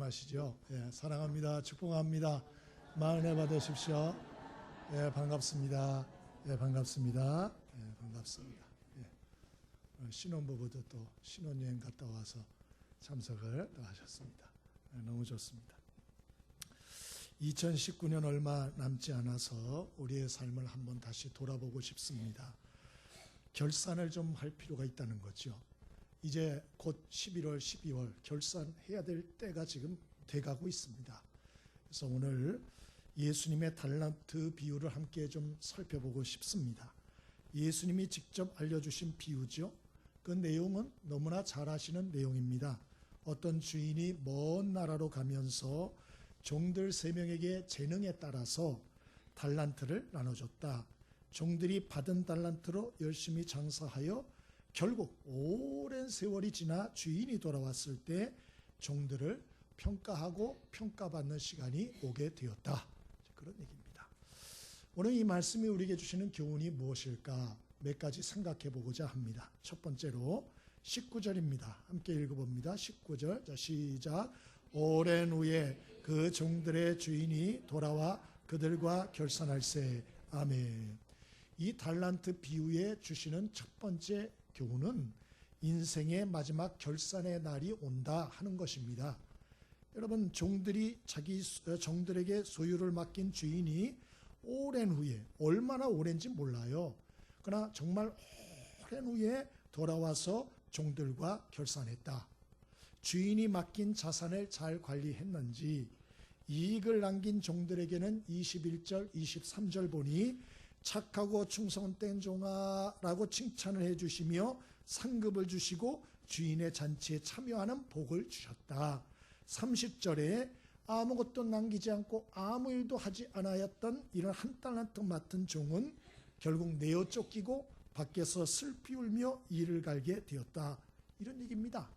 말씀하시죠. 예, 사랑합니다. 축복합니다. 마은혜 받으십시오. 예, 반갑습니다. 예, 반갑습니다. 예, 반갑습니다. 예. 신혼부부도 또 신혼여행 갔다 와서 참석을 또 하셨습니다. 예, 너무 좋습니다. 2019년 얼마 남지 않아서 우리의 삶을 한번 다시 돌아보고 싶습니다. 결산을 좀 할 필요가 있다는 거죠. 이제 곧 11월, 12월 결산해야 될 때가 지금 돼가고 있습니다. 그래서 오늘 예수님의 달란트 비유를 함께 좀 살펴보고 싶습니다. 예수님이 직접 알려주신 비유죠. 그 내용은 너무나 잘 아시는 내용입니다. 어떤 주인이 먼 나라로 가면서 종들 3명에게 재능에 따라서 달란트를 나눠줬다. 종들이 받은 달란트로 열심히 장사하여 결국 오랜 세월이 지나 주인이 돌아왔을 때 종들을 평가하고 평가받는 시간이 오게 되었다. 그런 얘기입니다. 오늘 이 말씀이 우리에게 주시는 교훈이 무엇일까 몇 가지 생각해 보고자 합니다. 첫 번째로 19절입니다. 함께 읽어봅니다. 19절. 자, 시작. 오랜 후에 그 종들의 주인이 돌아와 그들과 결산할세. 아멘. 이 달란트 비유에 주시는 첫 번째 교훈은 인생의 마지막 결산의 날이 온다 하는 것입니다. 여러분, 종들이 정들에게 소유를 맡긴 주인이 오랜 후에, 얼마나 오랜지 몰라요. 그러나 정말 오랜 후에 돌아와서 종들과 결산했다. 주인이 맡긴 자산을 잘 관리했는지, 이익을 남긴 종들에게는 21절, 23절 보니 착하고 충성된 종아라고 칭찬을 해주시며 상급을 주시고 주인의 잔치에 참여하는 복을 주셨다. 30절에 아무것도 남기지 않고 아무 일도 하지 않았던 이런 한 달란트 맡은 종은 결국 내어 쫓기고 밖에서 슬피 울며 이를 갈게 되었다. 이런 얘기입니다.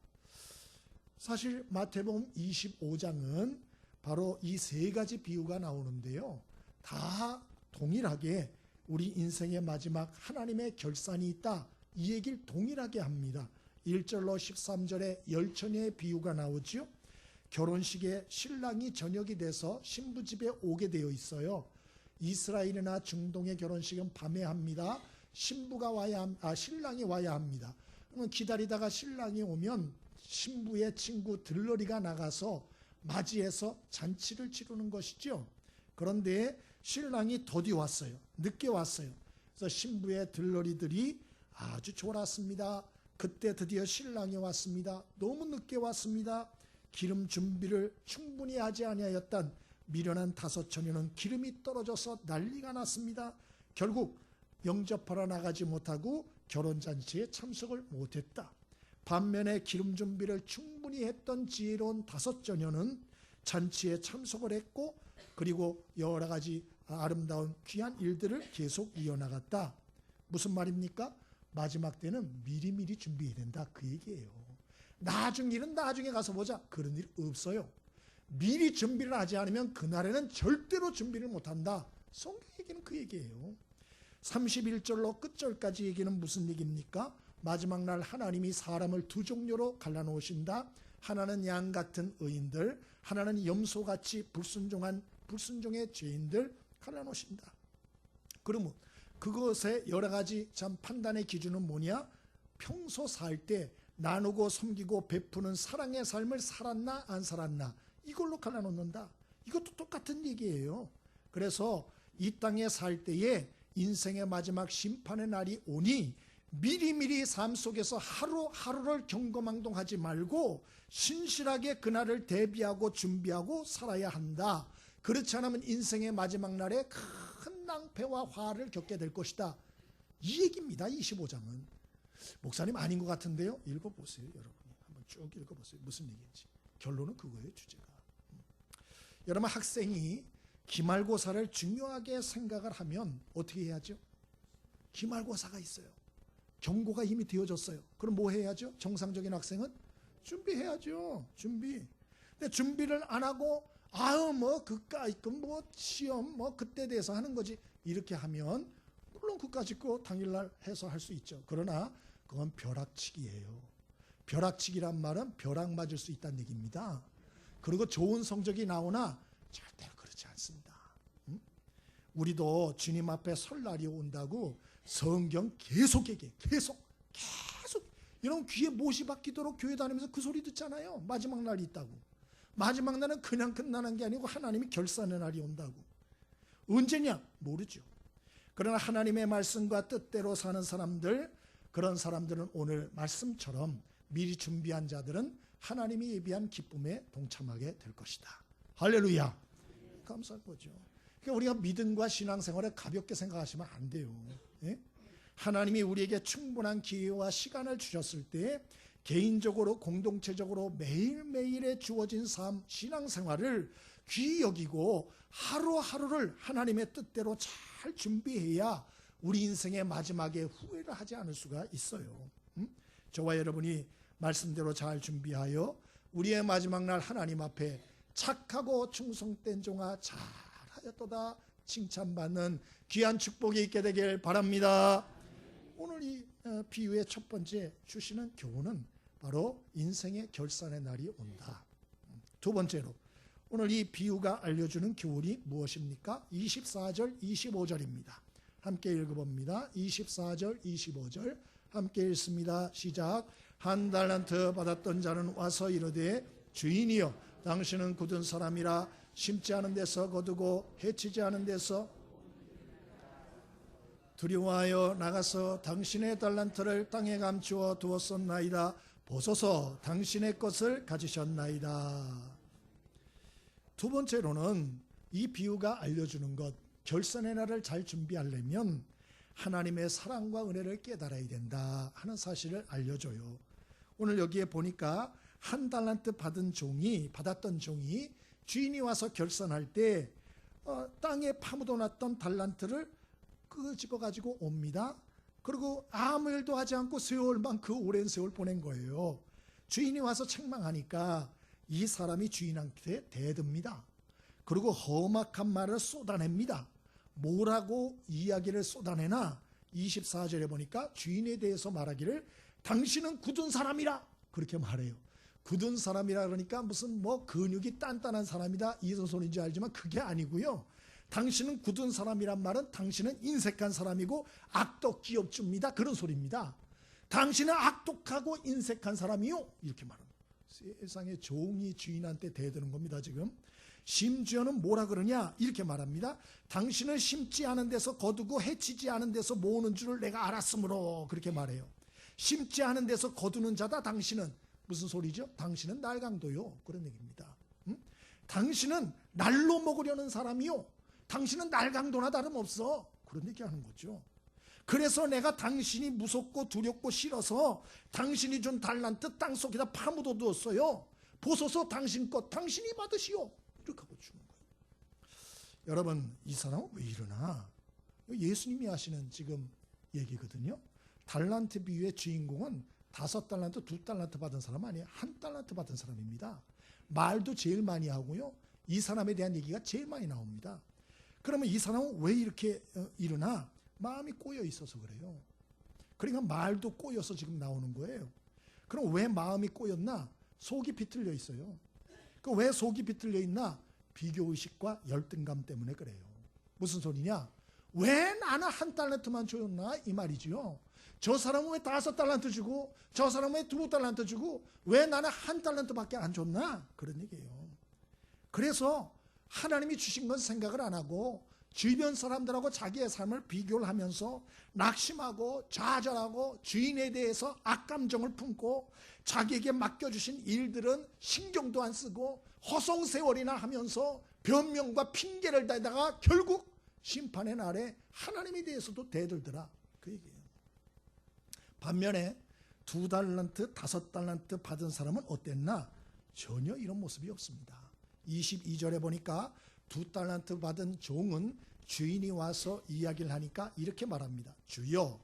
사실 마태복음 25장은 바로 이 3가지 비유가 나오는데요. 다 동일하게 우리 인생의 마지막 하나님의 결산이 있다. 이 얘기를 동일하게 합니다. 1절로 13절에 열처녀의 비유가 나오죠. 결혼식에 신랑이 저녁이 돼서 신부 집에 오게 되어 있어요. 이스라엘이나 중동의 결혼식은 밤에 합니다. 신랑이 와야 합니다. 그러면 기다리다가 신랑이 오면 신부의 친구 들러리가 나가서 맞이해서 잔치를 치르는 것이죠. 그런데 신랑이 더디 왔어요. 늦게 왔어요. 그래서 신부의 들러리들이 아주 졸았습니다. 그때 드디어 신랑이 왔습니다. 너무 늦게 왔습니다. 기름 준비를 충분히 하지 아니하였던 미련한 5처녀는 기름이 떨어져서 난리가 났습니다. 결국 영접하러 나가지 못하고 결혼잔치에 참석을 못했다. 반면에 기름 준비를 충분히 했던 지혜로운 5처녀는 잔치에 참석을 했고 그리고 여러 가지 아름다운 귀한 일들을 계속 이어나갔다. 무슨 말입니까? 마지막 때는 미리미리 준비해야 된다. 그 얘기예요. 나중 일은 나중에 가서 보자. 그런 일 없어요. 미리 준비를 하지 않으면 그날에는 절대로 준비를 못한다. 성경 얘기는 그 얘기예요. 31절로 끝절까지 얘기는 무슨 얘기입니까? 마지막 날 하나님이 사람을 2종류로 갈라놓으신다. 하나는 양 같은 의인들, 하나는 염소같이 불순종의 죄인들 갈라놓으신다. 그러면 그것의 여러 가지 참 판단의 기준은 뭐냐? 평소 살 때 나누고 섬기고 베푸는 사랑의 삶을 살았나 안 살았나, 이걸로 갈라놓는다. 이것도 똑같은 얘기예요. 그래서 이 땅에 살 때에 인생의 마지막 심판의 날이 오니 미리미리 삶 속에서 하루하루를 경거망동하지 말고 신실하게 그날을 대비하고 준비하고 살아야 한다. 그렇지 않으면 인생의 마지막 날에 큰 낭패와 화를 겪게 될 것이다. 이 얘기입니다. 25장은. 목사님 아닌 것 같은데요. 읽어보세요. 여러분이 한번 쭉 읽어보세요. 무슨 얘기인지. 결론은 그거예요. 주제가. 여러분, 학생이 기말고사를 중요하게 생각을 하면 어떻게 해야죠? 기말고사가 있어요. 경고가 이미 되어졌어요. 그럼 뭐 해야죠? 정상적인 학생은 준비해야죠. 준비. 근데 준비를 안 하고 시험 그때 대해서 하는 거지. 이렇게 하면 물론 그까짓 거 당일날 해서 할 수 있죠. 그러나 그건 벼락치기예요. 벼락치기란 말은 벼락 맞을 수 있다는 얘기입니다. 그리고 좋은 성적이 나오나 절대로 그렇지 않습니다. 우리도 주님 앞에 설 날이 온다고 성경 계속 얘기해. 계속 여러분 귀에 못이 박히도록 교회 다니면서 그 소리 듣잖아요. 마지막 날이 있다고. 마지막 날은 그냥 끝나는 게 아니고 하나님이 결산의 날이 온다고. 언제냐? 모르죠. 그러나 하나님의 말씀과 뜻대로 사는 사람들, 그런 사람들은 오늘 말씀처럼 미리 준비한 자들은 하나님이 예비한 기쁨에 동참하게 될 것이다. 할렐루야. 감사한 거죠. 그러니까 우리가 믿음과 신앙생활을 가볍게 생각하시면 안 돼요. 예? 하나님이 우리에게 충분한 기회와 시간을 주셨을 때 개인적으로 공동체적으로 매일매일에 주어진 삶, 신앙생활을 귀히 여기고 하루하루를 하나님의 뜻대로 잘 준비해야 우리 인생의 마지막에 후회를 하지 않을 수가 있어요. 저와 여러분이 말씀대로 잘 준비하여 우리의 마지막 날 하나님 앞에 착하고 충성된 종아 잘하였도다 칭찬받는 귀한 축복이 있게 되길 바랍니다. 오늘 이 비유의 첫 번째 주시는 교훈은 바로 인생의 결산의 날이 온다. 두 번째로 오늘 이 비유가 알려주는 교훈이 무엇입니까? 24절 25절입니다. 함께 읽어봅니다. 24절 25절 함께 읽습니다. 시작. 한 달란트 받았던 자는 와서 이르되 주인이여 당신은 굳은 사람이라 심지 않은 데서 거두고 해치지 않은 데서 두려워하여 나가서 당신의 달란트를 땅에 감추어 두었었나이다. 보소서 당신의 것을 가지셨나이다. 두 번째로는 이 비유가 알려주는 것, 결산의 날을 잘 준비하려면 하나님의 사랑과 은혜를 깨달아야 된다 하는 사실을 알려줘요. 오늘 여기에 보니까 한 달란트 받았던 종이 주인이 와서 결산할 때 땅에 파묻어놨던 달란트를 끄집어가지고 옵니다. 그리고 아무 일도 하지 않고 세월만 그 오랜 세월 보낸 거예요. 주인이 와서 책망하니까 이 사람이 주인한테 대듭니다. 그리고 험악한 말을 쏟아냅니다. 뭐라고 이야기를 쏟아내나 24절에 보니까 주인에 대해서 말하기를 당신은 굳은 사람이라 그렇게 말해요. 굳은 사람이라 그러니까 무슨 근육이 단단한 사람이다 이런 소리인지 알지만 그게 아니고요. 당신은 굳은 사람이란 말은 당신은 인색한 사람이고 악독기업주입니다. 그런 소리입니다. 당신은 악독하고 인색한 사람이요. 이렇게 말합니다. 세상에 종이 주인한테 대드는 겁니다. 지금 심지어는 뭐라 그러냐 이렇게 말합니다. 당신을 심지 않은 데서 거두고 해치지 않은 데서 모으는 줄을 내가 알았으므로 그렇게 말해요. 심지 않은 데서 거두는 자다. 당신은 무슨 소리죠? 당신은 날강도요. 그런 얘기입니다. 당신은 날로 먹으려는 사람이요. 당신은 날강도나 다름없어. 그런 얘기하는 거죠. 그래서 내가 당신이 무섭고 두렵고 싫어서 당신이 준 달란트 땅속에다 파묻어 두었어요. 보소서 당신 것 당신이 받으시오. 이렇게 하고 주는 거예요. 여러분 이 사람은 왜 이러나? 예수님이 하시는 지금 얘기거든요. 달란트 비유의 주인공은 5달란트, 2달란트 받은 사람 아니에요. 1달란트 받은 사람입니다. 말도 제일 많이 하고요. 이 사람에 대한 얘기가 제일 많이 나옵니다. 그러면 이 사람은 왜 이렇게 이러나? 마음이 꼬여 있어서 그래요. 그러니까 말도 꼬여서 지금 나오는 거예요. 그럼 왜 마음이 꼬였나? 속이 비틀려 있어요. 그 왜 속이 비틀려 있나? 비교의식과 열등감 때문에 그래요. 무슨 소리냐? 왜 나는 1달란트만 줬나? 이 말이지요. 저 사람은 왜 5달란트 주고 저 사람은 왜 2달란트 주고 왜 나는 1달란트밖에 안 줬나? 그런 얘기예요. 그래서 하나님이 주신 건 생각을 안 하고 주변 사람들하고 자기의 삶을 비교를 하면서 낙심하고 좌절하고 주인에 대해서 악감정을 품고 자기에게 맡겨주신 일들은 신경도 안 쓰고 허송세월이나 하면서 변명과 핑계를 대다가 결국 심판의 날에 하나님에 대해서도 대들더라. 그 얘기예요. 반면에 2달란트, 5달란트 받은 사람은 어땠나? 전혀 이런 모습이 없습니다. 22절에 보니까 2달란트 받은 종은 주인이 와서 이야기를 하니까 이렇게 말합니다. 주여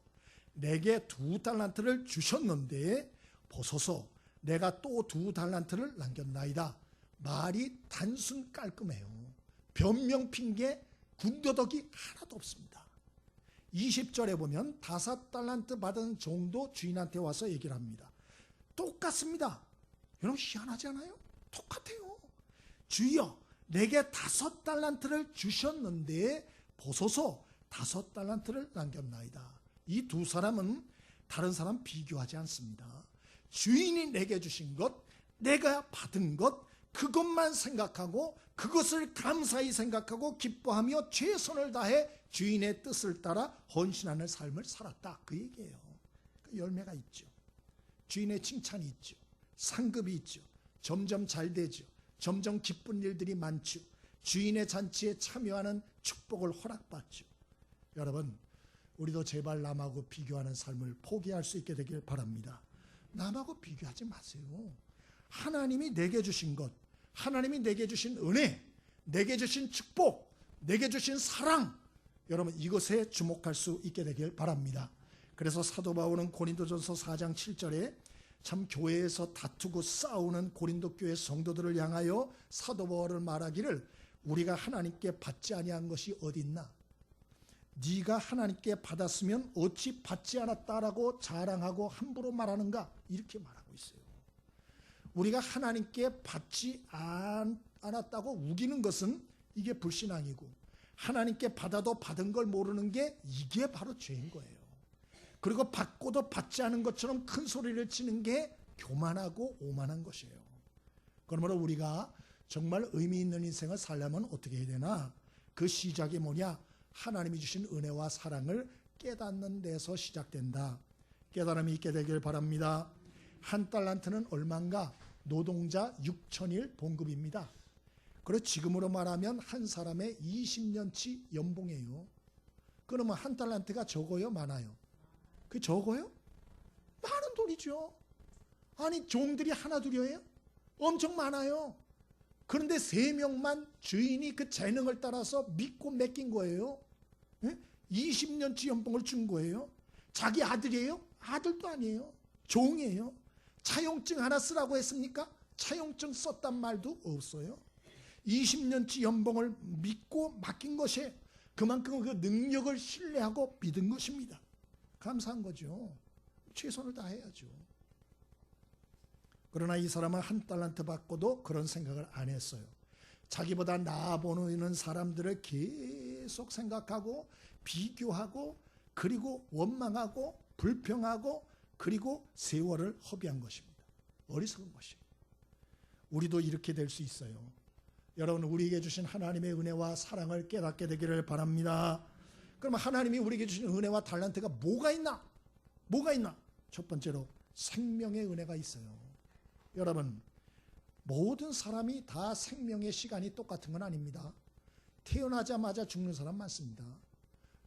내게 2달란트를 주셨는데 보소서 내가 또 2달란트를 남겼나이다. 말이 단순 깔끔해요. 변명 핑계 군더더기 하나도 없습니다. 20절에 보면 5달란트 받은 종도 주인한테 와서 얘기를 합니다. 똑같습니다. 여러분 희한하지 않아요? 똑같아요. 주여 내게 5달란트를 주셨는데 보소서 5달란트를 남겼나이다. 이 두 사람은 다른 사람 비교하지 않습니다. 주인이 내게 주신 것, 내가 받은 것, 그것만 생각하고 그것을 감사히 생각하고 기뻐하며 최선을 다해 주인의 뜻을 따라 헌신하는 삶을 살았다. 그 얘기예요. 그 열매가 있죠. 주인의 칭찬이 있죠. 상급이 있죠. 점점 잘 되죠. 점점 기쁜 일들이 많죠. 주인의 잔치에 참여하는 축복을 허락받죠. 여러분, 우리도 제발 남하고 비교하는 삶을 포기할 수 있게 되길 바랍니다. 남하고 비교하지 마세요. 하나님이 내게 주신 것, 하나님이 내게 주신 은혜, 내게 주신 축복, 내게 주신 사랑, 여러분 이것에 주목할 수 있게 되길 바랍니다. 그래서 사도 바울은 고린도전서 4장 7절에 참 교회에서 다투고 싸우는 고린도 교회 성도들을 향하여 사도 바울을 말하기를 우리가 하나님께 받지 아니한 것이 어디 있나? 네가 하나님께 받았으면 어찌 받지 않았다라고 자랑하고 함부로 말하는가? 이렇게 말하고 있어요. 우리가 하나님께 받지 않았다고 우기는 것은 이게 불신앙이고, 하나님께 받아도 받은 걸 모르는 게 이게 바로 죄인 거예요. 그리고 받고도 받지 않은 것처럼 큰 소리를 치는 게 교만하고 오만한 것이에요. 그러므로 우리가 정말 의미 있는 인생을 살려면 어떻게 해야 되나? 그 시작이 뭐냐? 하나님이 주신 은혜와 사랑을 깨닫는 데서 시작된다. 깨달음이 있게 되길 바랍니다. 1달란트는 얼마인가? 노동자 6,000일 봉급입니다. 그리고 지금으로 말하면 한 사람의 20년치 연봉이에요. 그러면 1달란트가 적어요? 많아요? 그 적어요? 많은 돈이죠. 아니 종들이 하나 둘이에요? 엄청 많아요. 그런데 3명만 주인이 그 재능을 따라서 믿고 맡긴 거예요. 20년치 연봉을 준 거예요. 자기 아들이에요? 아들도 아니에요. 종이에요. 차용증 하나 쓰라고 했습니까? 차용증 썼단 말도 없어요. 20년치 연봉을 믿고 맡긴 것이 그만큼 그 능력을 신뢰하고 믿은 것입니다. 감사한 거죠. 최선을 다해야죠. 그러나 이 사람은 1달란트 받고도 그런 생각을 안 했어요. 자기보다 나아 보이는 사람들을 계속 생각하고 비교하고 그리고 원망하고 불평하고 그리고 세월을 허비한 것입니다. 어리석은 것이에요. 우리도 이렇게 될 수 있어요. 여러분, 우리에게 주신 하나님의 은혜와 사랑을 깨닫게 되기를 바랍니다. 그러면 하나님이 우리에게 주신 은혜와 달란트가 뭐가 있나? 뭐가 있나? 첫 번째로 생명의 은혜가 있어요. 여러분, 모든 사람이 다 생명의 시간이 똑같은 건 아닙니다. 태어나자마자 죽는 사람 많습니다.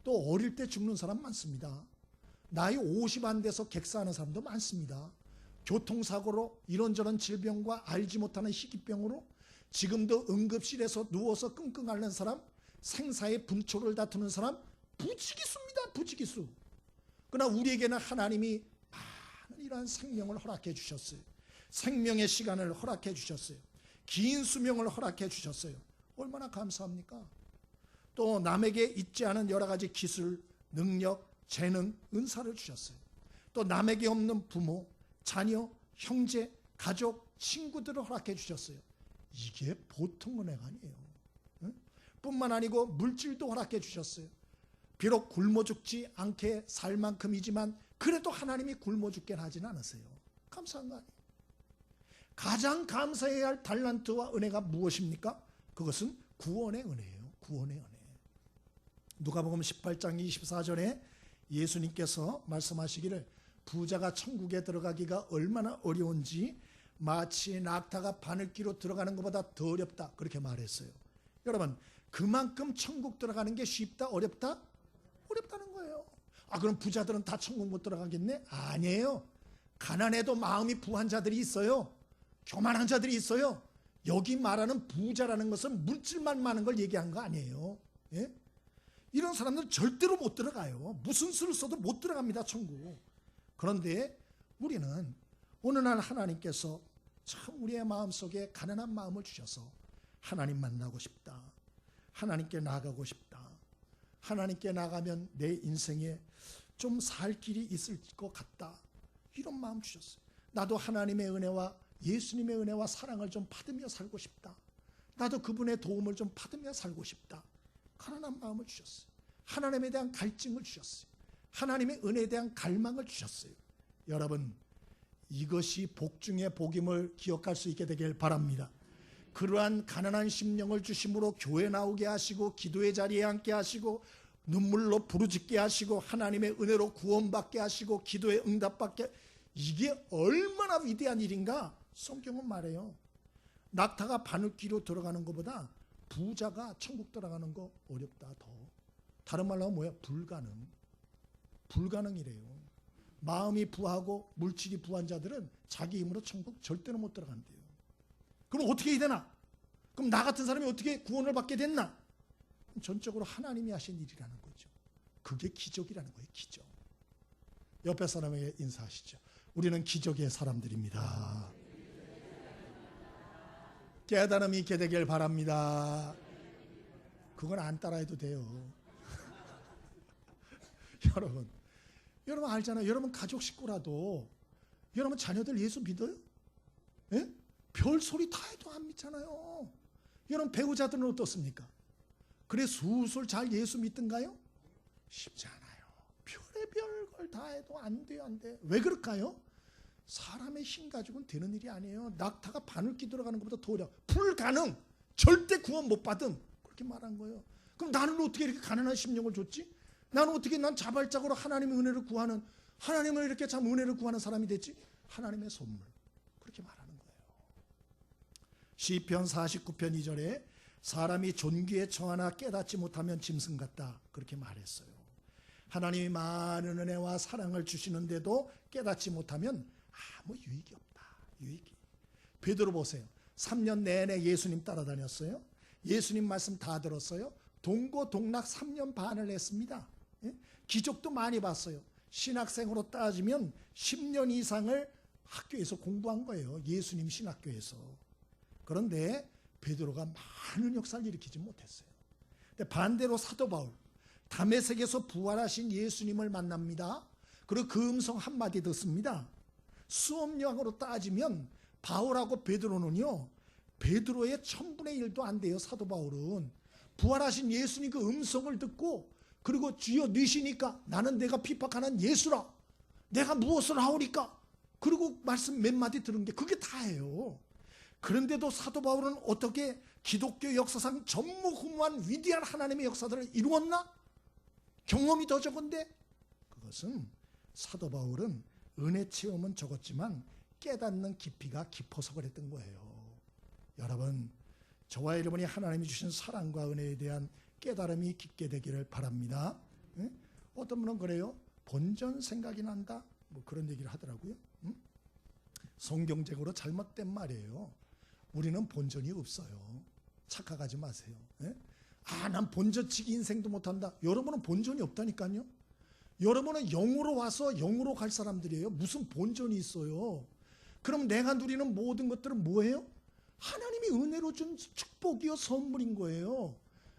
또 어릴 때 죽는 사람 많습니다. 나이 50 안 돼서 객사하는 사람도 많습니다. 교통사고로 이런저런 질병과 알지 못하는 희귀병으로 지금도 응급실에서 누워서 끙끙 앓는 사람, 생사의 분초를 다투는 사람 부지기수입니다. 부지기수. 그러나 우리에게는 하나님이 많은 이러한 생명을 허락해 주셨어요. 생명의 시간을 허락해 주셨어요. 긴 수명을 허락해 주셨어요. 얼마나 감사합니까? 또 남에게 있지 않은 여러 가지 기술, 능력, 재능, 은사를 주셨어요. 또 남에게 없는 부모, 자녀, 형제, 가족, 친구들을 허락해 주셨어요. 이게 보통 은혜가 아니에요. 뿐만 아니고 물질도 허락해 주셨어요. 비록 굶어 죽지 않게 살 만큼이지만 그래도 하나님이 굶어 죽게 하지는 않으세요. 감사한 거 아니에요. 가장 감사해야 할 달란트와 은혜가 무엇입니까? 그것은 구원의 은혜예요. 구원의 은혜. 누가복음 18장 24절에 예수님께서 말씀하시기를 부자가 천국에 들어가기가 얼마나 어려운지 마치 낙타가 바늘기로 들어가는 것보다 더 어렵다, 그렇게 말했어요. 여러분, 그만큼 천국 들어가는 게 쉽다, 어렵다? 어렵다는 거예요. 아, 그럼 부자들은 다 천국 못 들어가겠네? 아니에요. 가난해도 마음이 부한 자들이 있어요. 교만한 자들이 있어요. 여기 말하는 부자라는 것은 물질만 많은 걸 얘기한 거 아니에요. 예? 이런 사람들은 절대로 못 들어가요. 무슨 수를 써도 못 들어갑니다, 천국. 그런데 우리는 어느 날 하나님께서 참 우리의 마음속에 가난한 마음을 주셔서 하나님 만나고 싶다, 하나님께 나가고 싶다, 하나님께 나가면 내 인생에 좀 살 길이 있을 것 같다, 이런 마음 주셨어요. 나도 하나님의 은혜와 예수님의 은혜와 사랑을 좀 받으며 살고 싶다. 나도 그분의 도움을 좀 받으며 살고 싶다. 가난한 마음을 주셨어요. 하나님에 대한 갈증을 주셨어요. 하나님의 은혜에 대한 갈망을 주셨어요. 여러분, 이것이 복 중의 복임을 기억할 수 있게 되길 바랍니다. 그러한 가난한 심령을 주심으로 교회 나오게 하시고 기도의 자리에 앉게 하시고 눈물로 부르짖게 하시고 하나님의 은혜로 구원받게 하시고 기도에 응답받게, 이게 얼마나 위대한 일인가 성경은 말해요. 낙타가 바늘귀로 들어가는 것보다 부자가 천국 들어가는 거 어렵다. 더 다른 말로 하면 뭐야? 불가능이래요. 마음이 부하고 물질이 부한 자들은 자기 힘으로 천국 절대로 못 들어간대요. 그럼 어떻게 해야 되나? 그럼 나 같은 사람이 어떻게 구원을 받게 됐나? 전적으로 하나님이 하신 일이라는 거죠. 그게 기적이라는 거예요. 기적. 옆에 사람에게 인사하시죠. 우리는 기적의 사람들입니다. 깨달음이 있게 되길 바랍니다. 그건 안 따라해도 돼요. 여러분 알잖아요. 여러분 가족 식구라도 여러분 자녀들 예수 믿어요? 예? 별 소리 다 해도 안 믿잖아요. 여러분 배우자들은 어떻습니까? 그래 술술 잘 예수 믿든가요? 쉽지 않아요. 별의별 걸 다 해도 안 돼요. 안 돼. 왜 그럴까요? 사람의 힘 가지고는 되는 일이 아니에요. 낙타가 바늘귀 들어가는 것보다 더 어려워. 불가능. 절대 구원 못 받음. 그렇게 말한 거예요. 그럼 나는 어떻게 이렇게 가난한 심령을 줬지? 나는 어떻게 난 자발적으로 하나님의 은혜를 구하는, 하나님을 이렇게 참 은혜를 구하는 사람이 됐지? 하나님의 선물. 그렇게 말하는 거예요. 시편 49편 2절에 사람이 존귀에 처하나 깨닫지 못하면 짐승 같다. 그렇게 말했어요. 하나님이 많은 은혜와 사랑을 주시는데도 깨닫지 못하면 아무 유익이 없다. 유익이. 베드로 보세요. 3년 내내 예수님 따라다녔어요. 예수님 말씀 다 들었어요. 동고동락 3년 반을 했습니다. 기적도 많이 봤어요. 신학생으로 따지면 10년 이상을 학교에서 공부한 거예요. 예수님 신학교에서. 그런데 베드로가 많은 역사를 일으키지 못했어요. 근데 반대로 사도 바울, 다메섹에서 부활하신 예수님을 만납니다. 그리고 그 음성 한마디 듣습니다. 수업량으로 따지면 바울하고 베드로는요, 베드로의 1000분의 1도 안 돼요. 사도 바울은 부활하신 예수님 그 음성을 듣고, 그리고 주여 니시니까 나는 내가 핍박하는 예수라, 내가 무엇을 하오리까, 그리고 말씀 몇 마디 들은 게 그게 다예요. 그런데도 사도 바울은 어떻게 기독교 역사상 전무후무한 위대한 하나님의 역사들을 이루었나? 경험이 더 적은데, 그것은 사도 바울은 은혜 체험은 적었지만 깨닫는 깊이가 깊어서 그랬던 거예요. 여러분, 저와 여러분이 하나님이 주신 사랑과 은혜에 대한 깨달음이 깊게 되기를 바랍니다. 예? 어떤 분은 그래요. 본전 생각이 난다. 뭐 그런 얘기를 하더라고요. 성경적으로 잘못된 말이에요. 우리는 본전이 없어요. 착각하지 마세요. 예? 난 본전치기 인생도 못한다. 여러분은 본전이 없다니까요. 여러분은 영으로 와서 영으로 갈 사람들이에요. 무슨 본전이 있어요. 그럼 내가 누리는 모든 것들은 뭐예요? 하나님이 은혜로 준 축복이요 선물인 거예요.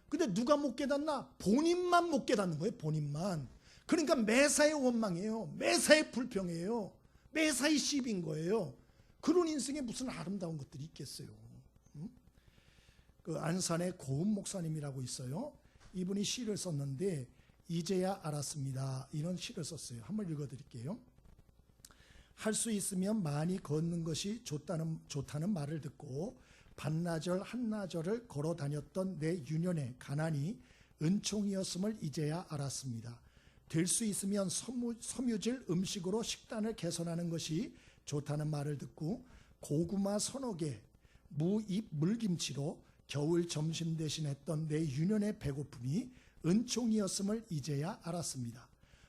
근데 누가 못 깨닫나? 본인만 못 깨닫는 거예요. 본인만. 그러니까 매사에 원망이에요. 매사에 불평이에요. 매사에 시비인 거예요. 그런 인생에 무슨 아름다운 것들이 있겠어요. 그 안산의 고은 목사님이라고 있어요. 이분이 시를 썼는데 이제야 알았습니다. 이런 시를 썼어요. 한번 읽어드릴게요. 할 수 있으면 많이 걷는 것이 좋다는 말을 듣고 반나절 한나절을 걸어 다녔던 내 유년의 가난이 은총이었음을 이제야 알았습니다. 될 수 있으면 섬유질 음식으로 식단을 개선하는 것이 좋다는 말을 듣고 고구마 서너 개, 무잎 물김치로 겨울 점심 대신했던 내 유년의 배고픔이 은총이었음을 이제야 알았습니다.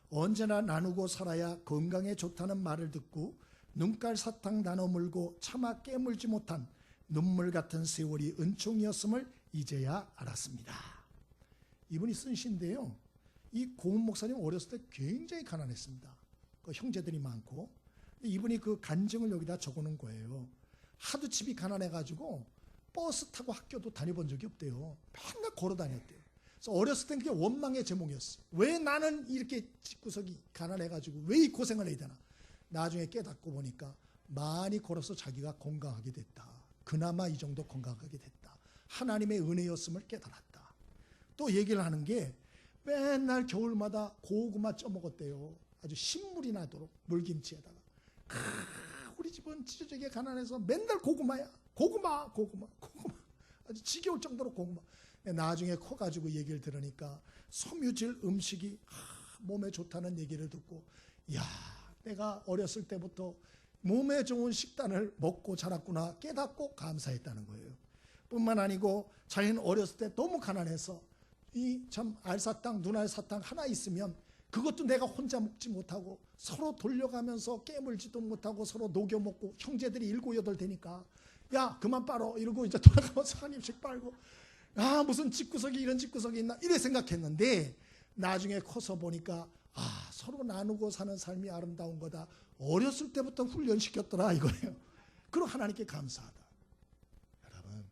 언제나 나누고 살아야 건강에 좋다는 말을 듣고 눈깔 사탕 나눠 물고 차마 깨물지 못한 눈물 같은 세월이 은총이었음을 이제야 알았습니다. 이분이 쓴 시인데요. 이 고은 목사님 어렸을 때 굉장히 가난했습니다. 그 형제들이 많고 이분이 그 간증을 여기다 적어놓은 거예요. 하도 집이 가난해가지고 버스 타고 학교도 다녀본 적이 없대요. 맨날 걸어 다녔대요. 그래서 어렸을 땐 그게 원망의 제목이었어요. 왜 나는 이렇게 집구석이 가난해가지고 왜 이 고생을 해야 되나. 나중에 깨닫고 보니까 많이 걸어서 자기가 건강하게 됐다. 그나마 이 정도 건강하게 됐다. 하나님의 은혜였음을 깨달았다. 또 얘기를 하는 게 맨날 겨울마다 고구마 쪄먹었대요. 아주 신물이 나도록 물김치에다가. 우리 집은 찢어지게 가난해서 맨날 고구마야. 고구마. 아주 지겨울 정도로 고구마. 나중에 커가지고 얘기를 들으니까 섬유질 음식이 몸에 좋다는 얘기를 듣고, 야, 내가 어렸을 때부터 몸에 좋은 식단을 먹고 자랐구나 깨닫고 감사했다는 거예요. 뿐만 아니고 자기는 어렸을 때 너무 가난해서 이 참 알사탕, 눈알사탕 하나 있으면 그것도 내가 혼자 먹지 못하고 서로 돌려가면서 깨물지도 못하고 서로 녹여 먹고, 형제들이 7, 8 되니까 야 그만 빨어 이러고 이제 돌아가면서 한 입씩 빨고, 아 무슨 집구석이 이런 집구석이 있나 이래 생각했는데, 나중에 커서 보니까 서로 나누고 사는 삶이 아름다운 거다. 어렸을 때부터 훈련시켰더라 이거예요. 그리고 하나님께 감사하다. 여러분,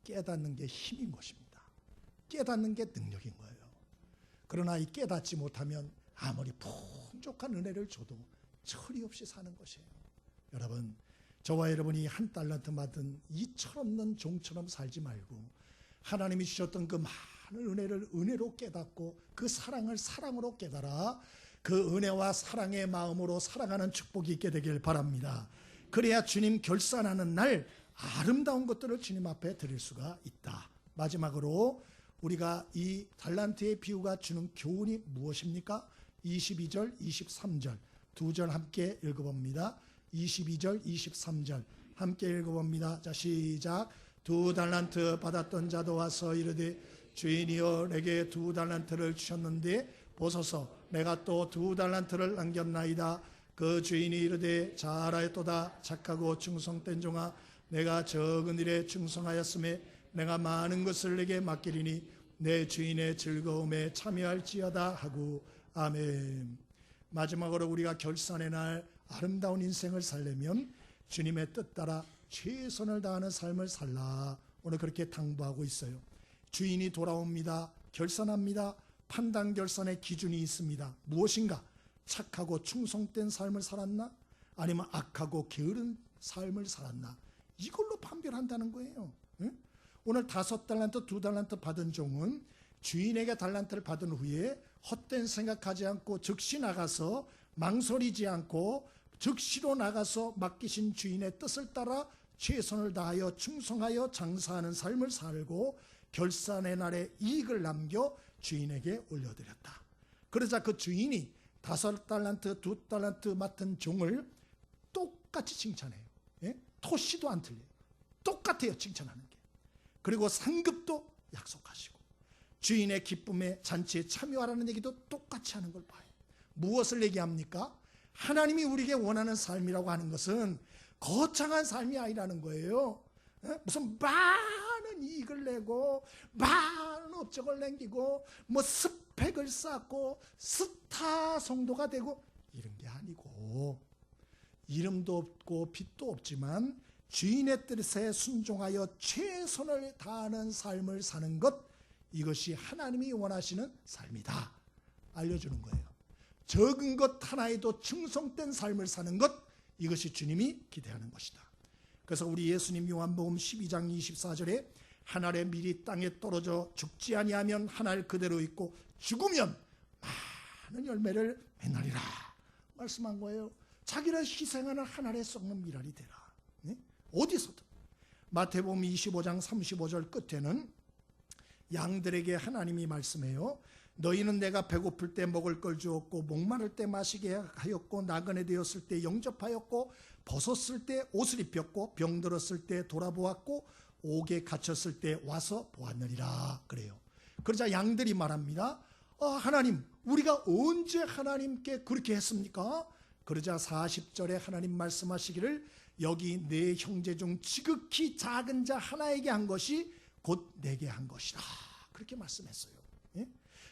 깨닫는 게 힘인 것입니다. 깨닫는 게 능력인 거예요. 그러나 이 깨닫지 못하면 아무리 풍족한 은혜를 줘도 철이 없이 사는 것이에요. 여러분, 저와 여러분이 한 달란트 받은 이 철없는 종처럼 살지 말고 하나님이 주셨던 그 많은 은혜를 은혜로 깨닫고 그 사랑을 사랑으로 깨달아 그 은혜와 사랑의 마음으로 살아가는 축복이 있게 되길 바랍니다. 그래야 주님 결산하는 날 아름다운 것들을 주님 앞에 드릴 수가 있다. 마지막으로 우리가 이 달란트의 비유가 주는 교훈이 무엇입니까? 22절, 23절 두 절 함께 읽어봅니다. 22절, 23절 함께 읽어봅니다. 자, 시작. 2 달란트 받았던 자도 와서 이르되 주인이여 내게 2 달란트를 주셨는데 보소서 내가 또 2 달란트를 남겼나이다. 그 주인이 이르되 잘하였도다 착하고 충성된 종아, 내가 적은 일에 충성하였음에 내가 많은 것을 내게 맡기리니 내 주인의 즐거움에 참여할지어다 하고. 아멘. 마지막으로 우리가 결산의 날 아름다운 인생을 살려면 주님의 뜻 따라 최선을 다하는 삶을 살라. 오늘 그렇게 당부하고 있어요. 주인이 돌아옵니다. 결산합니다. 판단 결산의 기준이 있습니다. 무엇인가? 착하고 충성된 삶을 살았나? 아니면 악하고 게으른 삶을 살았나? 이걸로 판별한다는 거예요. 응? 오늘 5 달란트, 2 달란트 받은 종은 주인에게 달란트를 받은 후에 헛된 생각하지 않고 즉시 나가서 망설이지 않고 즉시로 나가서 맡기신 주인의 뜻을 따라 최선을 다하여 충성하여 장사하는 삶을 살고 결산의 날에 이익을 남겨 주인에게 올려드렸다. 그러자 그 주인이 5 달란트, 2 달란트 맡은 종을 똑같이 칭찬해요. 예? 토시도 안 틀려요. 똑같아요, 칭찬하는 게. 그리고 상급도 약속하시고 주인의 기쁨의 잔치에 참여하라는 얘기도 똑같이 하는 걸 봐요. 무엇을 얘기합니까? 하나님이 우리에게 원하는 삶이라고 하는 것은 거창한 삶이 아니라는 거예요. 무슨 많은 이익을 내고 많은 업적을 남기고 뭐 스펙을 쌓고 스타 성도가 되고 이런 게 아니고, 이름도 없고 빚도 없지만 주인의 뜻에 순종하여 최선을 다하는 삶을 사는 것, 이것이 하나님이 원하시는 삶이다 알려주는 거예요. 적은 것 하나에도 충성된 삶을 사는 것, 이것이 주님이 기대하는 것이다. 그래서 우리 예수님 요한복음 12장 24절에 한 알의 밀이 땅에 떨어져 죽지 아니하면 한 알 그대로 있고 죽으면 많은 열매를 맺나리라 말씀한 거예요. 자기를 희생하는 한 알의 썩는 밀알이 되라. 네? 어디서든. 마태복음 25장 35절 끝에는 양들에게 하나님이 말씀해요. 너희는 내가 배고플 때 먹을 걸 주었고 목마를 때 마시게 하였고 나그네 되었을 때 영접하였고 벗었을 때 옷을 입혔고 병들었을 때 돌아보았고 옥에 갇혔을 때 와서 보았느니라 그래요. 그러자 양들이 말합니다. 하나님, 우리가 언제 하나님께 그렇게 했습니까? 그러자 40절에 하나님 말씀하시기를 여기 내 형제 중 지극히 작은 자 하나에게 한 것이 곧 내게 한 것이다. 그렇게 말씀했어요. 예?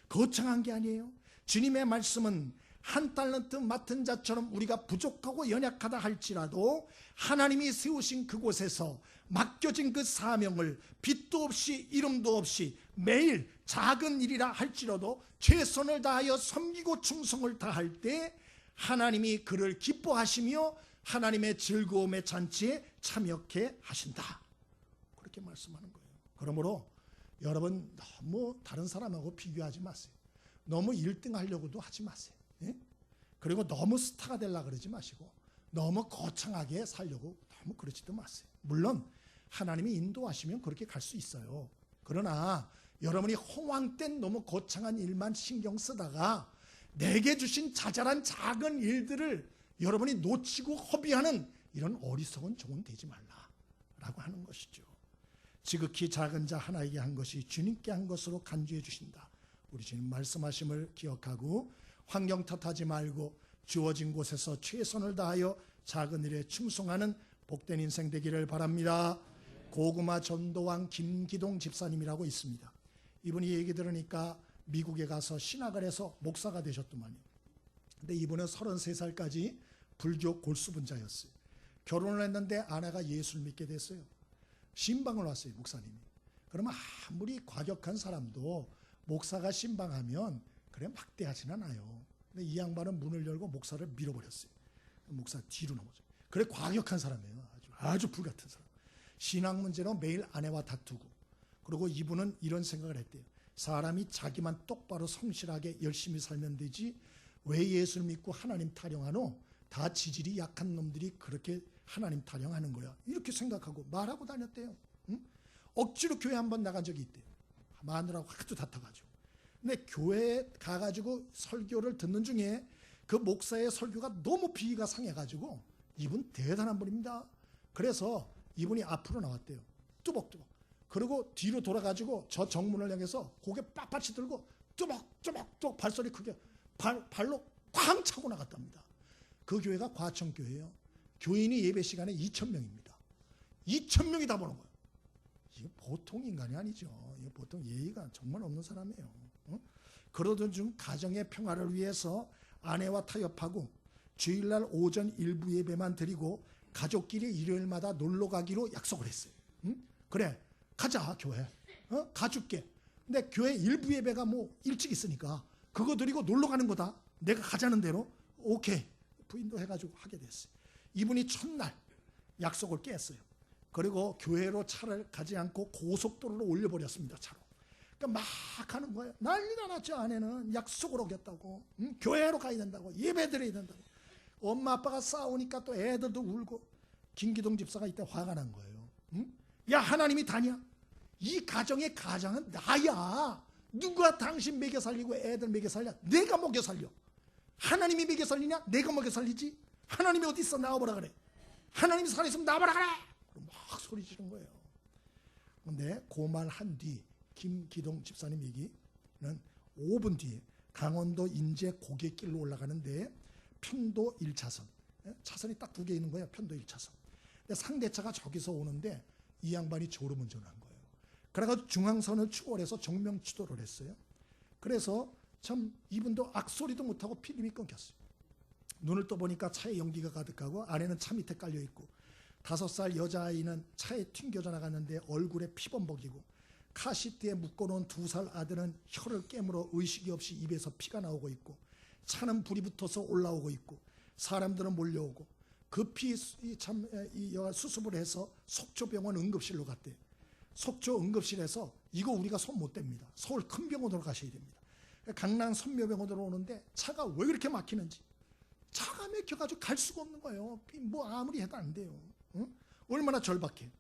거창한 게 아니에요. 주님의 말씀은 한 달란트 맡은 자처럼 우리가 부족하고 연약하다 할지라도 하나님이 세우신 그곳에서 맡겨진 그 사명을 빚도 없이 이름도 없이 매일 작은 일이라 할지라도 최선을 다하여 섬기고 충성을 다할 때 하나님이 그를 기뻐하시며 하나님의 즐거움의 잔치에 참여케 하신다. 그렇게 말씀하는 거예요. 그러므로 여러분 너무 다른 사람하고 비교하지 마세요. 너무 1등 하려고도 하지 마세요. 예? 그리고 너무 스타가 되려고 그러지 마시고 너무 거창하게 살려고 너무 그러지도 마세요. 물론 하나님이 인도하시면 그렇게 갈 수 있어요. 그러나 여러분이 허황된 너무 거창한 일만 신경 쓰다가 내게 주신 자잘한 작은 일들을 여러분이 놓치고 허비하는 이런 어리석은 종은 되지 말라라고 하는 것이죠. 지극히 작은 자 하나에게 한 것이 주님께 한 것으로 간주해 주신다. 우리 주님 말씀하심을 기억하고 환경 탓하지 말고 주어진 곳에서 최선을 다하여 작은 일에 충성하는 복된 인생 되기를 바랍니다. 고구마 전도왕 김기동 집사님이라고 있습니다. 이분이 얘기 들으니까 미국에 가서 신학을 해서 목사가 되셨더만요. 근데 이분은 33살까지 불교 골수분자였어요. 결혼을 했는데 아내가 예수를 믿게 됐어요. 신방을 왔어요, 목사님이. 그러면 아무리 과격한 사람도 목사가 신방하면 그래 막대하지는 않아요. 근데 이 양반은 문을 열고 목사를 밀어버렸어요. 목사 뒤로 넘어져요. 그래 과격한 사람이에요. 아주 불같은 사람. 신앙 문제로 매일 아내와 다투고, 그리고 이분은 이런 생각을 했대요. 사람이 자기만 똑바로 성실하게 열심히 살면 되지 왜 예수를 믿고 하나님 타령하노? 다 지질이 약한 놈들이 그렇게 하나님 타령하는 거야. 이렇게 생각하고 말하고 다녔대요. 응? 억지로 교회 한번 나간 적이 있대요. 마누라하고 하도 다퉈가지고. 근데 교회에 가가지고 설교를 듣는 중에 그 목사의 설교가 너무 비위가 상해가지고 이분 대단한 분입니다. 그래서 이분이 앞으로 나왔대요. 뚜벅뚜벅. 그리고 뒤로 돌아가지고 저 정문을 향해서 고개 빳빳이 들고 뚜벅뚜벅뚜벅 발소리 크게 발로 쾅 차고 나갔답니다. 그 교회가 과천교회예요. 교인이 예배 시간에 2,000명입니다. 2,000명이 다 보는 거예요. 이거 보통 인간이 아니죠. 이거 보통 예의가 정말 없는 사람이에요. 그러던 중 가정의 평화를 위해서 아내와 타협하고 주일날 오전 일부 예배만 드리고 가족끼리 일요일마다 놀러 가기로 약속을 했어요. 그래 가자 교회. 가줄게. 근데 교회 일부 예배가 뭐 일찍 있으니까 그거 드리고 놀러 가는 거다. 내가 가자는 대로 오케이. 부인도 해가지고 하게 됐어요. 이분이 첫날 약속을 깼어요. 그리고 교회로 차를 가지 않고 고속도로로 올려버렸습니다. 차로. 그러니까 막 하는 거예요. 난리가 났죠. 아내는 약속을 어겼다고. 교회로 가야 된다고. 예배 드려야 된다고. 엄마 아빠가 싸우니까 또 애들도 울고. 김기동 집사가 이때 화가 난 거예요. 야 하나님이 다냐? 이 가정의 가장은 나야. 누가 당신 먹여 살리고 애들 먹여 살려? 내가 먹여 살려. 하나님이 먹여 살리냐? 내가 먹여 살리지. 하나님이 어디 있어? 나와보라 그래. 하나님이 살아있으면 나와보라 그래. 막 소리 지른 거예요. 그런데 그 말 한 뒤 김기동 집사님 얘기는 5분 뒤에 강원도 인제 고갯길로 올라가는데 편도 1차선 차선이 딱 2개 있는 거예요. 편도 1차선. 근데 상대차가 저기서 오는데 이 양반이 졸음운전을 한 거예요. 그래가지고 중앙선을 추월해서 정명추돌을 했어요. 그래서 참 이분도 악소리도 못하고 필름이 끊겼어요. 눈을 떠보니까 차에 연기가 가득하고 아내는 차 밑에 깔려있고 5살 여자아이는 차에 튕겨져 나갔는데 얼굴에 피범벅이고 카시트에 묶어놓은 2살 아들은 혀를 깨물어 의식이 없이 입에서 피가 나오고 있고 차는 불이 붙어서 올라오고 있고 사람들은 몰려오고 급히 수습을 해서 속초병원 응급실로 갔대요. 속초 응급실에서 이거 우리가 손 못 댑니다. 서울 큰 병원으로 가셔야 됩니다. 강남 선묘병원으로 오는데 차가 왜 그렇게 막히는지 차가 막혀가지고 갈 수가 없는 거예요. 뭐 아무리 해도 안 돼요. 응? 얼마나 절박해.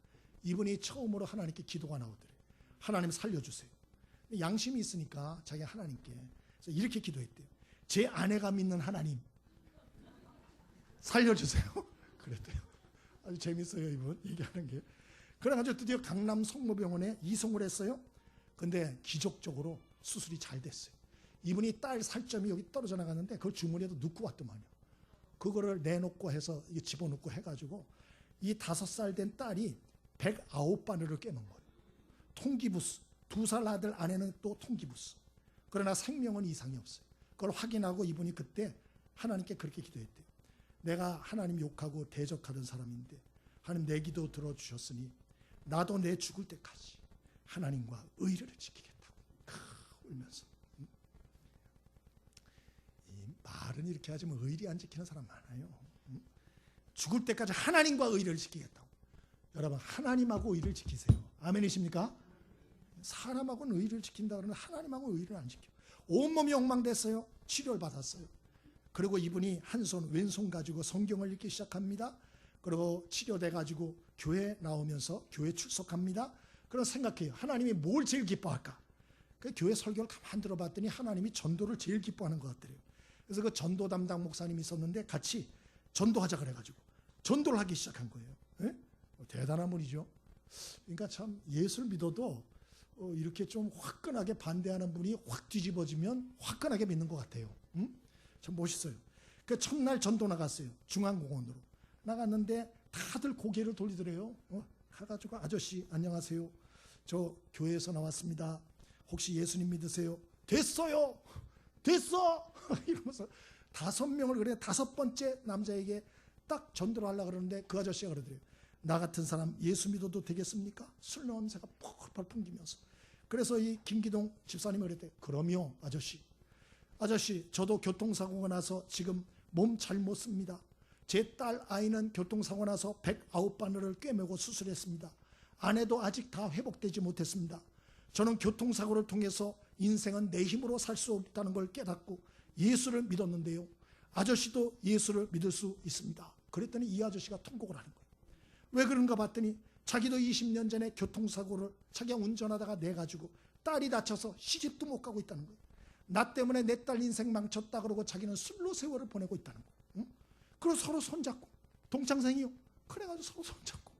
이분이 처음으로 하나님께 기도가 나오더래요. 하나님 살려주세요. 양심이 있으니까 자기가 하나님께 그래서 이렇게 기도했대요. 제 아내가 믿는 하나님 살려주세요. 그랬대요. 아주 재밌어요 이분 얘기하는 게. 그래가지고 드디어 강남 성모병원에 이송을 했어요. 근데 기적적으로 수술이 잘 됐어요. 이분이 딸 살점이 여기 떨어져 나갔는데 그걸 주머니에도 넣고 왔더만요. 그거를 내놓고 해서 집어넣고 해가지고 이 5살 된 딸이 109바늘을 깨는 거예요. 통기부스. 2살 아들 아내는 또 통기부스. 그러나 생명은 이상이 없어요. 그걸 확인하고 이분이 그때 하나님께 그렇게 기도했대요. 내가 하나님 욕하고 대적하던 사람인데 하나님 내 기도 들어주셨으니 나도 내 죽을 때까지 하나님과 의를 지키겠다고 울면서. 이 말은 이렇게 하지만 의리 안 지키는 사람 많아요. 죽을 때까지 하나님과 의를 지키겠다고. 여러분 하나님하고 의를 지키세요. 아멘이십니까? 사람하고는 의를 지킨다 그러는데 하나님하고는 의를 안 지켜. 온몸이 엉망됐어요. 치료를 받았어요. 그리고 이분이 한 손, 왼손 가지고 성경을 읽기 시작합니다. 그리고 치료돼 가지고 교회 나오면서 교회 출석합니다. 그럼 생각해요. 하나님이 뭘 제일 기뻐할까? 그 교회 설교를 가만 들어봤더니 하나님이 전도를 제일 기뻐하는 것 같더래요. 그래서 그 전도 담당 목사님이 있었는데 같이 전도하자 그래가지고 전도를 하기 시작한 거예요. 예? 대단한 분이죠. 그러니까 참 예수를 믿어도 이렇게 좀 화끈하게 반대하는 분이 확 뒤집어지면 화끈하게 믿는 것 같아요. 참 멋있어요. 그 첫날 전도 나갔어요. 중앙공원으로 나갔는데 다들 고개를 돌리더래요. 가가지고 아저씨 안녕하세요. 저 교회에서 나왔습니다. 혹시 예수님 믿으세요? 됐어요. 됐어. 이러면서 5명을 그래 5번째 남자에게 딱 전도를 하려고 그러는데 그 아저씨가 그러더래요. 나 같은 사람 예수 믿어도 되겠습니까? 술 냄새가 펄펄 풍기면서. 그래서 이 김기동 집사님이 그랬대요. 그럼요 아저씨. 아저씨 저도 교통사고가 나서 지금 몸 잘 못 씁니다. 제 딸 아이는 교통사고 나서 109바늘을 꿰매고 수술했습니다. 아내도 아직 다 회복되지 못했습니다. 저는 교통사고를 통해서 인생은 내 힘으로 살 수 없다는 걸 깨닫고 예수를 믿었는데요. 아저씨도 예수를 믿을 수 있습니다. 그랬더니 이 아저씨가 통곡을 하는 거예요. 왜 그런가 봤더니 자기도 20년 전에 교통사고를 자기가 운전하다가 내가지고 딸이 다쳐서 시집도 못 가고 있다는 거예요. 나 때문에 내 딸 인생 망쳤다 그러고 자기는 술로 세월을 보내고 있다는 거예요. 응? 그리고 서로 손잡고 동창생이요. 그래가지고 서로 손잡고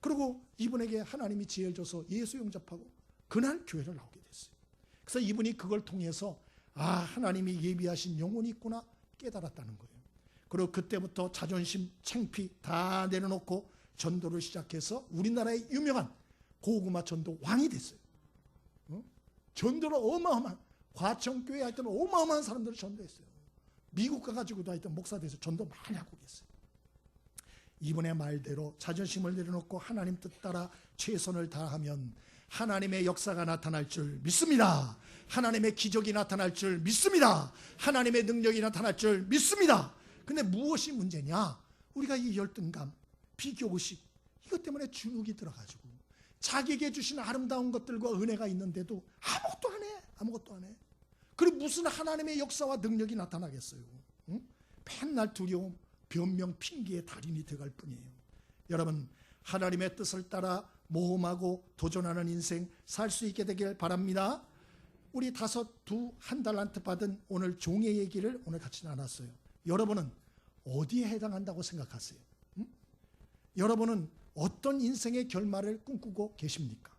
그리고 이분에게 하나님이 지혜를 줘서 예수 영접하고 그날 교회를 나오게 됐어요. 그래서 이분이 그걸 통해서 하나님이 예비하신 영혼이 있구나 깨달았다는 거예요. 그리고 그때부터 자존심, 창피 다 내려놓고 전도를 시작해서 우리나라의 유명한 고구마 전도 왕이 됐어요. 전도를 어마어마한 과천교회 하여튼 어마어마한 사람들을 전도했어요. 미국 가가지고도 하여튼 목사 돼서 전도 많이 하고 계세요. 이분의 말대로 자존심을 내려놓고 하나님 뜻 따라 최선을 다하면 하나님의 역사가 나타날 줄 믿습니다. 하나님의 기적이 나타날 줄 믿습니다. 하나님의 능력이 나타날 줄 믿습니다. 근데 무엇이 문제냐? 우리가 이 열등감, 비교의식 이것 때문에 주눅이 들어가지고 자기에게 주신 아름다운 것들과 은혜가 있는데도 아무것도 안 해. 아무것도 안 해. 그리고 무슨 하나님의 역사와 능력이 나타나겠어요? 응? 맨날 두려움, 변명, 핑계의 달인이 돼갈 뿐이에요. 여러분 하나님의 뜻을 따라 모험하고 도전하는 인생 살 수 있게 되길 바랍니다. 우리 1 달란트 받은 오늘 종의 얘기를 오늘 같이 나눴어요. 여러분은 어디에 해당한다고 생각하세요? 응? 여러분은 어떤 인생의 결말을 꿈꾸고 계십니까?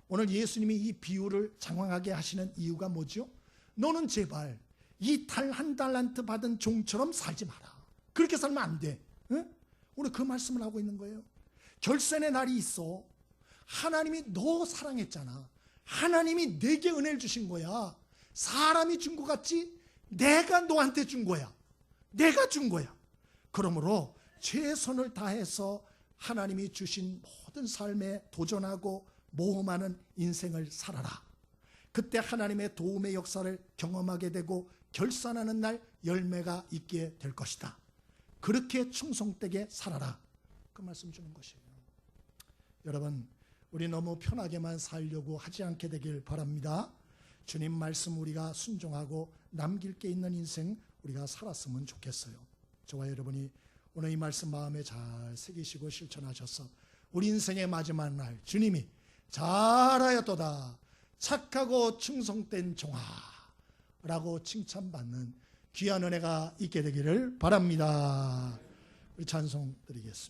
오늘 예수님이 이 비유를 장황하게 하시는 이유가 뭐죠? 너는 제발 이 1 달란트 받은 종처럼 살지 마라. 그렇게 살면 안 돼. 응? 오늘 그 말씀을 하고 있는 거예요. 결산의 날이 있어. 하나님이 너 사랑했잖아. 하나님이 내게 은혜를 주신 거야. 사람이 준 것 같지? 내가 너한테 준 거야. 내가 준 거야. 그러므로 최선을 다해서 하나님이 주신 모든 삶에 도전하고 모험하는 인생을 살아라. 그때 하나님의 도움의 역사를 경험하게 되고 결산하는 날 열매가 있게 될 것이다. 그렇게 충성되게 살아라. 그 말씀 주는 것이에요. 여러분 우리 너무 편하게만 살려고 하지 않게 되길 바랍니다. 주님 말씀 우리가 순종하고 남길 게 있는 인생 우리가 살았으면 좋겠어요. 저와 여러분이 오늘 이 말씀 마음에 잘 새기시고 실천하셔서 우리 인생의 마지막 날 주님이 잘하였도다 착하고 충성된 종아 라고 칭찬받는 귀한 은혜가 있게 되기를 바랍니다. 우리 찬송 드리겠습니다.